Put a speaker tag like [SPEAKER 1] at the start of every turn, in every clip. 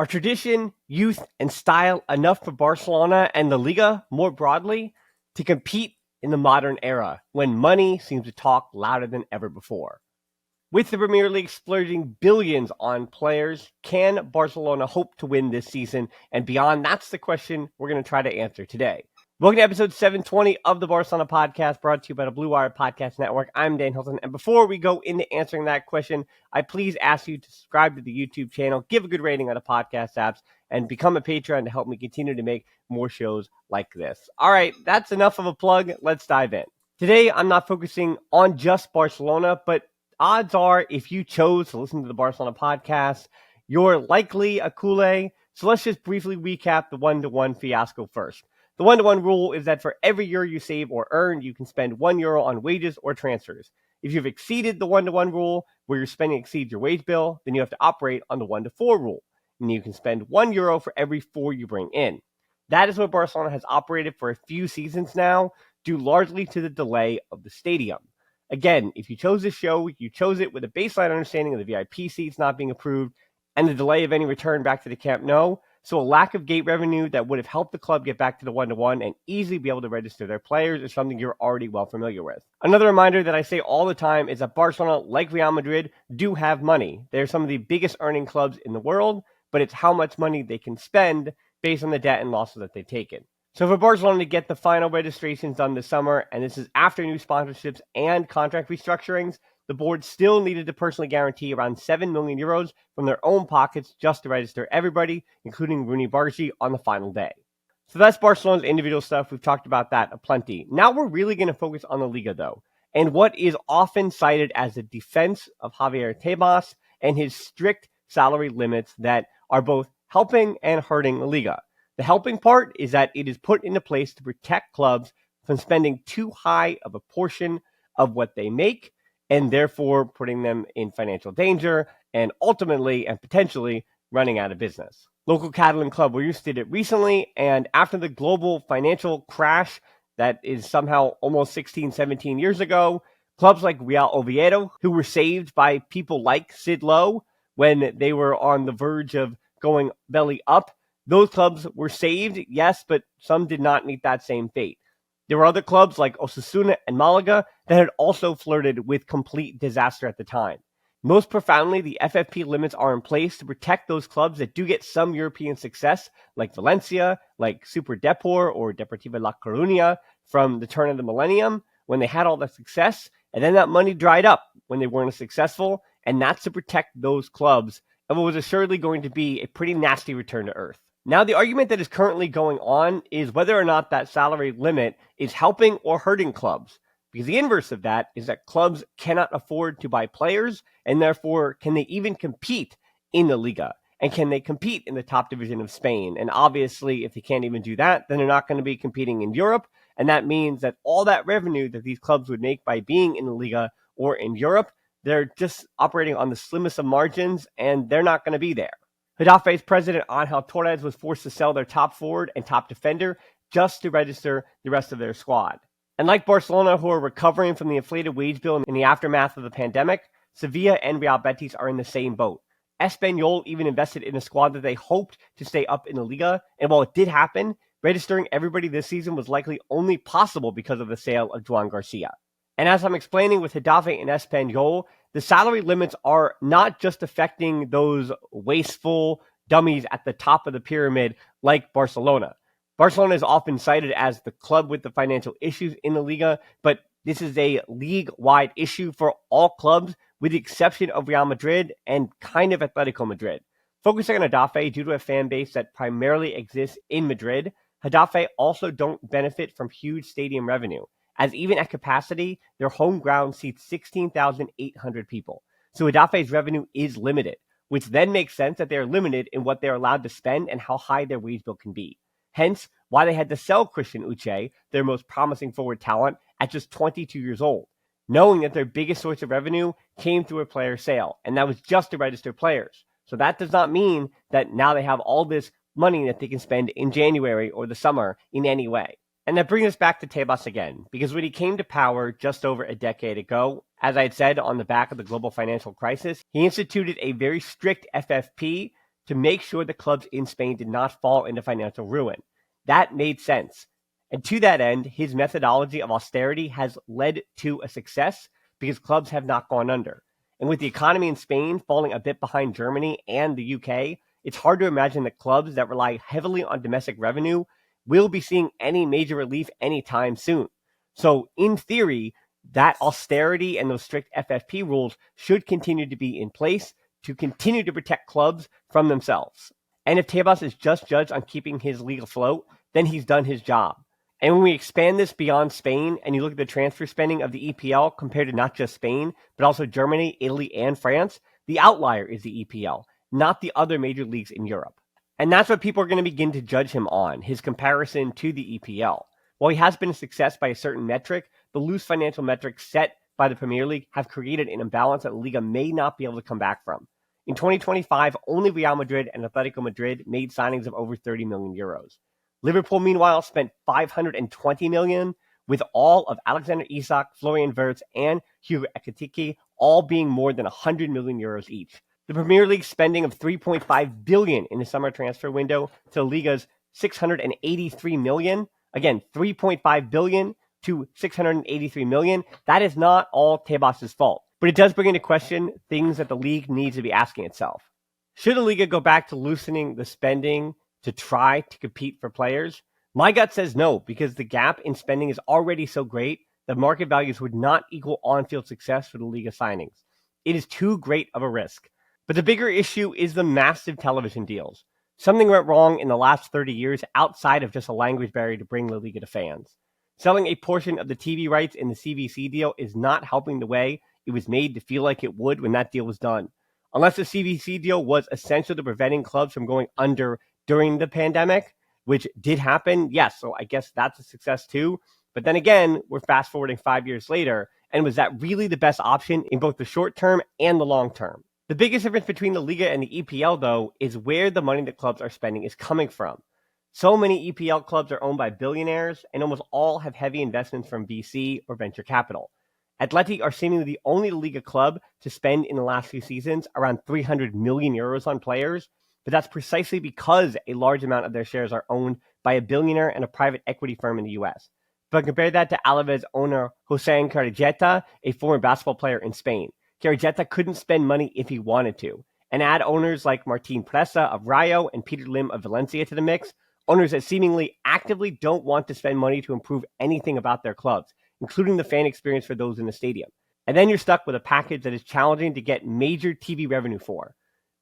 [SPEAKER 1] Are tradition, youth, and style enough for Barcelona and the Liga more broadly to compete in the modern era when money seems to talk louder than ever before? With the Premier League splurging billions on players, can Barcelona hope to win this season and beyond? That's the question we're going to try to answer today. Welcome to episode 720 of the Barcelona podcast, brought to you by the Blue Wire Podcast Network. I'm Dan Hilton, and before we go into answering that question, I please ask you to subscribe to the YouTube channel, give a good rating on the podcast apps, and become a Patreon to help me continue to make more shows like this. All right, that's enough of a plug. Let's dive in. Today, I'm not focusing on just Barcelona, but odds are if you chose to listen to the Barcelona podcast, you're likely a culé. So let's just briefly recap the one-to-one fiasco first. The one-to-one rule is that for every euro you save or earn, you can spend €1 on wages or transfers. If you've exceeded the one-to-one rule, where your spending exceeds your wage bill, then you have to operate on the 1-to-4 rule, and you can spend €1 for every 4 you bring in. That is what Barcelona has operated for a few seasons now, due largely to the delay of the stadium. Again, if you chose this show, you chose it with a baseline understanding of the VIP seats not being approved and the delay of any return back to the Camp Nou. So a lack of gate revenue that would have helped the club get back to the one-to-one and easily be able to register their players is something you're already well familiar with. Another reminder that I say all the time is that Barcelona, like Real Madrid, do have money. They're some of the biggest earning clubs in the world, but it's how much money they can spend based on the debt and losses that they've taken. So for Barcelona to get the final registrations done this summer, and this is after new sponsorships and contract restructurings, the board still needed to personally guarantee around €7 million from their own pockets just to register everybody, including Rooney Bargi, on the final day. So that's Barcelona's individual stuff. We've talked about that aplenty. Now we're really going to focus on the Liga, though, and what is often cited as the defense of Javier Tebas and his strict salary limits that are both helping and hurting the Liga. The helping part is that it is put into place to protect clubs from spending too high of a portion of what they make, and therefore putting them in financial danger and ultimately and potentially running out of business. Local Catalan club Reus did it recently, and after the global financial crash that is somehow almost 16, 17 years ago, clubs like Real Oviedo, who were saved by people like Sid Lowe when they were on the verge of going belly up, those clubs were saved, yes, but some did not meet that same fate. There were other clubs like Osasuna and Malaga that had also flirted with complete disaster at the time. Most profoundly, the FFP limits are in place to protect those clubs that do get some European success, like Valencia, like Super Depor or Deportiva La Coruña from the turn of the millennium, when they had all that success, and then that money dried up when they weren't as successful, and that's to protect those clubs of what was assuredly going to be a pretty nasty return to earth. Now, the argument that is currently going on is whether or not that salary limit is helping or hurting clubs. Because the inverse of that is that clubs cannot afford to buy players, and therefore, can they even compete in the Liga? And can they compete in the top division of Spain? And obviously, if they can't even do that, then they're not going to be competing in Europe. And that means that all that revenue that these clubs would make by being in the Liga or in Europe, they're just operating on the slimmest of margins, and they're not going to be there. Gedafe's president Angel Torres was forced to sell their top forward and top defender just to register the rest of their squad. And like Barcelona, who are recovering from the inflated wage bill in the aftermath of the pandemic, Sevilla and Real Betis are in the same boat. Espanyol even invested in a squad that they hoped to stay up in the Liga, and while it did happen, registering everybody this season was likely only possible because of the sale of Joan Garcia. And as I'm explaining with Getafe and Espanyol, the salary limits are not just affecting those wasteful dummies at the top of the pyramid like Barcelona. Barcelona is often cited as the club with the financial issues in the Liga, but this is a league-wide issue for all clubs, with the exception of Real Madrid and kind of Atletico Madrid. Focusing on Getafe, due to a fan base that primarily exists in Madrid, Getafe also don't benefit from huge stadium revenue, as even at capacity, their home ground seats 16,800 people. So Gedafe's revenue is limited, which then makes sense that they are limited in what they're allowed to spend and how high their wage bill can be. Hence, why they had to sell Christian Uche, their most promising forward talent, at just 22 years old, knowing that their biggest source of revenue came through a player sale, and that was just to register players. So that does not mean that now they have all this money that they can spend in January or the summer in any way. And that brings us back to Tebas again, because when he came to power just over a decade ago, as I had said on the back of the global financial crisis, he instituted a very strict FFP to make sure the clubs in Spain did not fall into financial ruin. That made sense. And to that end, his methodology of austerity has led to a success because clubs have not gone under. And with the economy in Spain falling a bit behind Germany and the UK, it's hard to imagine that clubs that rely heavily on domestic revenue will be seeing any major relief anytime soon. So, in theory, that austerity and those strict FFP rules should continue to be in place to continue to protect clubs from themselves. And if Tebas is just judged on keeping his league afloat, then he's done his job. And when we expand this beyond Spain and you look at the transfer spending of the EPL compared to not just Spain, but also Germany, Italy, and France, the outlier is the EPL, not the other major leagues in Europe. And that's what people are going to begin to judge him on, his comparison to the EPL. While he has been a success by a certain metric, the loose financial metrics set by the Premier League have created an imbalance that Liga may not be able to come back from. In 2025, only Real Madrid and Atletico Madrid made signings of over 30 million euros. Liverpool, meanwhile, spent 520 million, with all of Alexander Isak, Florian Wirtz, and Hugo Ekitike all being more than 100 million euros each. The Premier League spending of 3.5 billion in the summer transfer window to Liga's 683 million, again, 3.5 billion to 683 million, that is not all Tebas' fault. But it does bring into question things that the league needs to be asking itself. Should the Liga go back to loosening the spending to try to compete for players? My gut says no, because the gap in spending is already so great that market values would not equal on-field success for the Liga signings. It is too great of a risk. But the bigger issue is the massive television deals. Something went wrong in the last 30 years outside of just a language barrier to bring La Liga to fans. Selling a portion of the TV rights in the CVC deal is not helping the way it was made to feel like it would when that deal was done. Unless the CVC deal was essential to preventing clubs from going under during the pandemic, which did happen, yes, so I guess that's a success too. But then again, we're fast forwarding 5 years later, and was that really the best option in both the short term and the long term? The biggest difference between the Liga and the EPL, though, is where the money that clubs are spending is coming from. So many EPL clubs are owned by billionaires, and almost all have heavy investments from VC or venture capital. Atleti are seemingly the only Liga club to spend in the last few seasons around 300 million euros on players, but that's precisely because a large amount of their shares are owned by a billionaire and a private equity firm in the US. But compare that to Alaves owner José Carajeta, a former basketball player in Spain. Carajeta couldn't spend money if he wanted to. And add owners like Martín Presa of Rayo and Peter Lim of Valencia to the mix, owners that seemingly actively don't want to spend money to improve anything about their clubs, including the fan experience for those in the stadium. And then you're stuck with a package that is challenging to get major TV revenue for.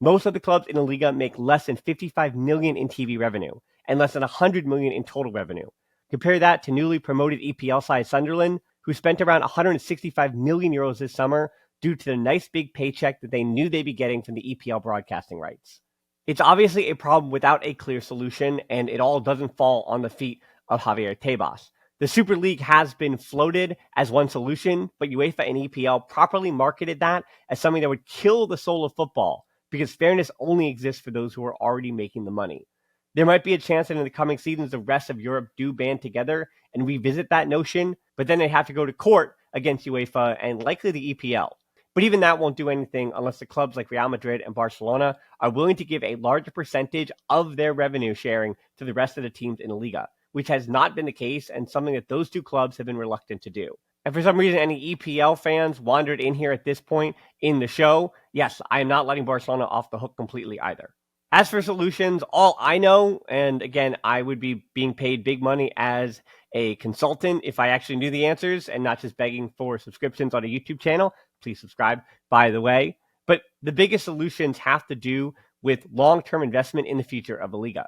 [SPEAKER 1] Most of the clubs in the Liga make less than 55 million in TV revenue and less than 100 million in total revenue. Compare that to newly promoted EPL side Sunderland, who spent around 165 million euros this summer due to the nice big paycheck that they knew they'd be getting from the EPL broadcasting rights. It's obviously a problem without a clear solution, and it all doesn't fall on the feet of Javier Tebas. The Super League has been floated as one solution, but UEFA and EPL properly marketed that as something that would kill the soul of football, because fairness only exists for those who are already making the money. There might be a chance that in the coming seasons, the rest of Europe do band together and revisit that notion, but then they have to go to court against UEFA and likely the EPL. But even that won't do anything unless the clubs like Real Madrid and Barcelona are willing to give a larger percentage of their revenue sharing to the rest of the teams in the Liga, which has not been the case and something that those two clubs have been reluctant to do. And for some reason, any EPL fans wandered in here at this point in the show, yes, I am not letting Barcelona off the hook completely either. As for solutions, all I know, and again, I would be being paid big money as a consultant if I actually knew the answers and not just begging for subscriptions on a YouTube channel. Please subscribe, by the way. But the biggest solutions have to do with long-term investment in the future of the Liga.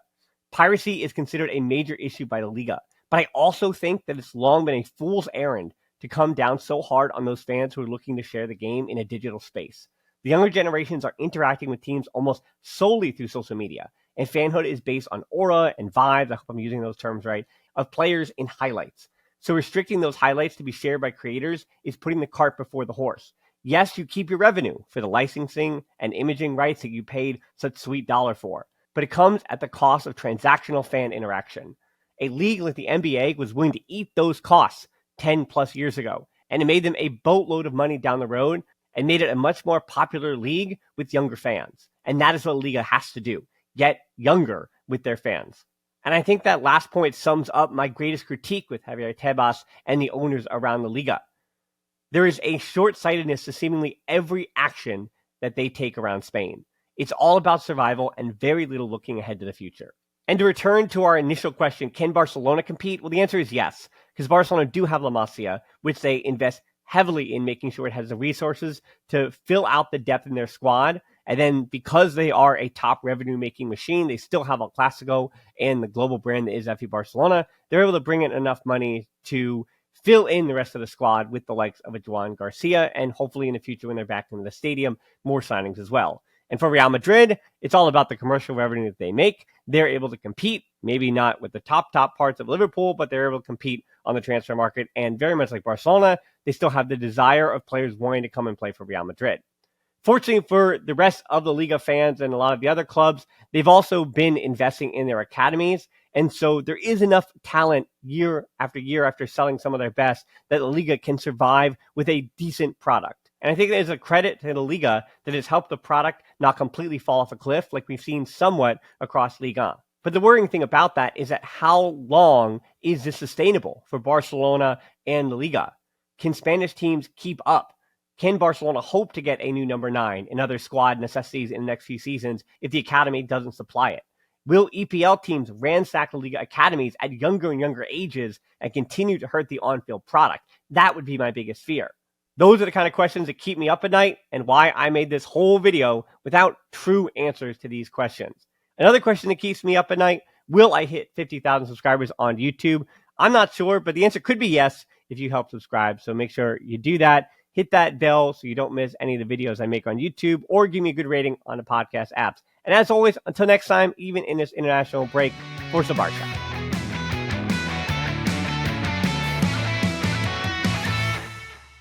[SPEAKER 1] Piracy is considered a major issue by the Liga, but I also think that it's long been a fool's errand to come down so hard on those fans who are looking to share the game in a digital space. The younger generations are interacting with teams almost solely through social media, and fanhood is based on aura and vibes, I hope I'm using those terms right, of players in highlights. So restricting those highlights to be shared by creators is putting the cart before the horse. Yes, you keep your revenue for the licensing and imaging rights that you paid such sweet dollar for, but it comes at the cost of transactional fan interaction. A league like the NBA was willing to eat those costs 10 plus years ago, and it made them a boatload of money down the road and made it a much more popular league with younger fans. And that is what Liga has to do, get younger with their fans. And I think that last point sums up my greatest critique with Javier Tebas and the owners around the Liga. There is a short-sightedness to seemingly every action that they take around Spain. It's all about survival and very little looking ahead to the future. And to return to our initial question, can Barcelona compete? Well, the answer is yes, because Barcelona do have La Masia, which they invest heavily in making sure it has the resources to fill out the depth in their squad. And then because they are a top revenue-making machine, they still have El Clasico and the global brand that is FC Barcelona. They're able to bring in enough money to fill in the rest of the squad with the likes of a Joan Garcia, and hopefully in the future when they're back in the stadium, more signings as well. And for Real Madrid, it's all about the commercial revenue that they make. They're able to compete, maybe not with the top parts of Liverpool, but they're able to compete on the transfer market. And very much like Barcelona, they still have the desire of players wanting to come and play for Real Madrid. Fortunately for the rest of the Liga fans and a lot of the other clubs, they've also been investing in their academies. And so there is enough talent year after selling some of their best that the Liga can survive with a decent product. And I think it is a credit to the Liga that has helped the product not completely fall off a cliff like we've seen somewhat across Liga. But the worrying thing about that is that how long is this sustainable for Barcelona and the Liga? Can Spanish teams keep up? Can Barcelona hope to get a new number 9 and other squad necessities in the next few seasons if the academy doesn't supply it? Will EPL teams ransack the Liga academies at younger and younger ages and continue to hurt the on-field product? That would be my biggest fear. Those are the kind of questions that keep me up at night and why I made this whole video without true answers to these questions. Another question that keeps me up at night, will I hit 50,000 subscribers on YouTube? I'm not sure, but the answer could be yes if you help subscribe. So make sure you do that. Hit that bell so you don't miss any of the videos I make on YouTube, or give me a good rating on the podcast apps. And as always, until next time, even in this international break, Forza Barça.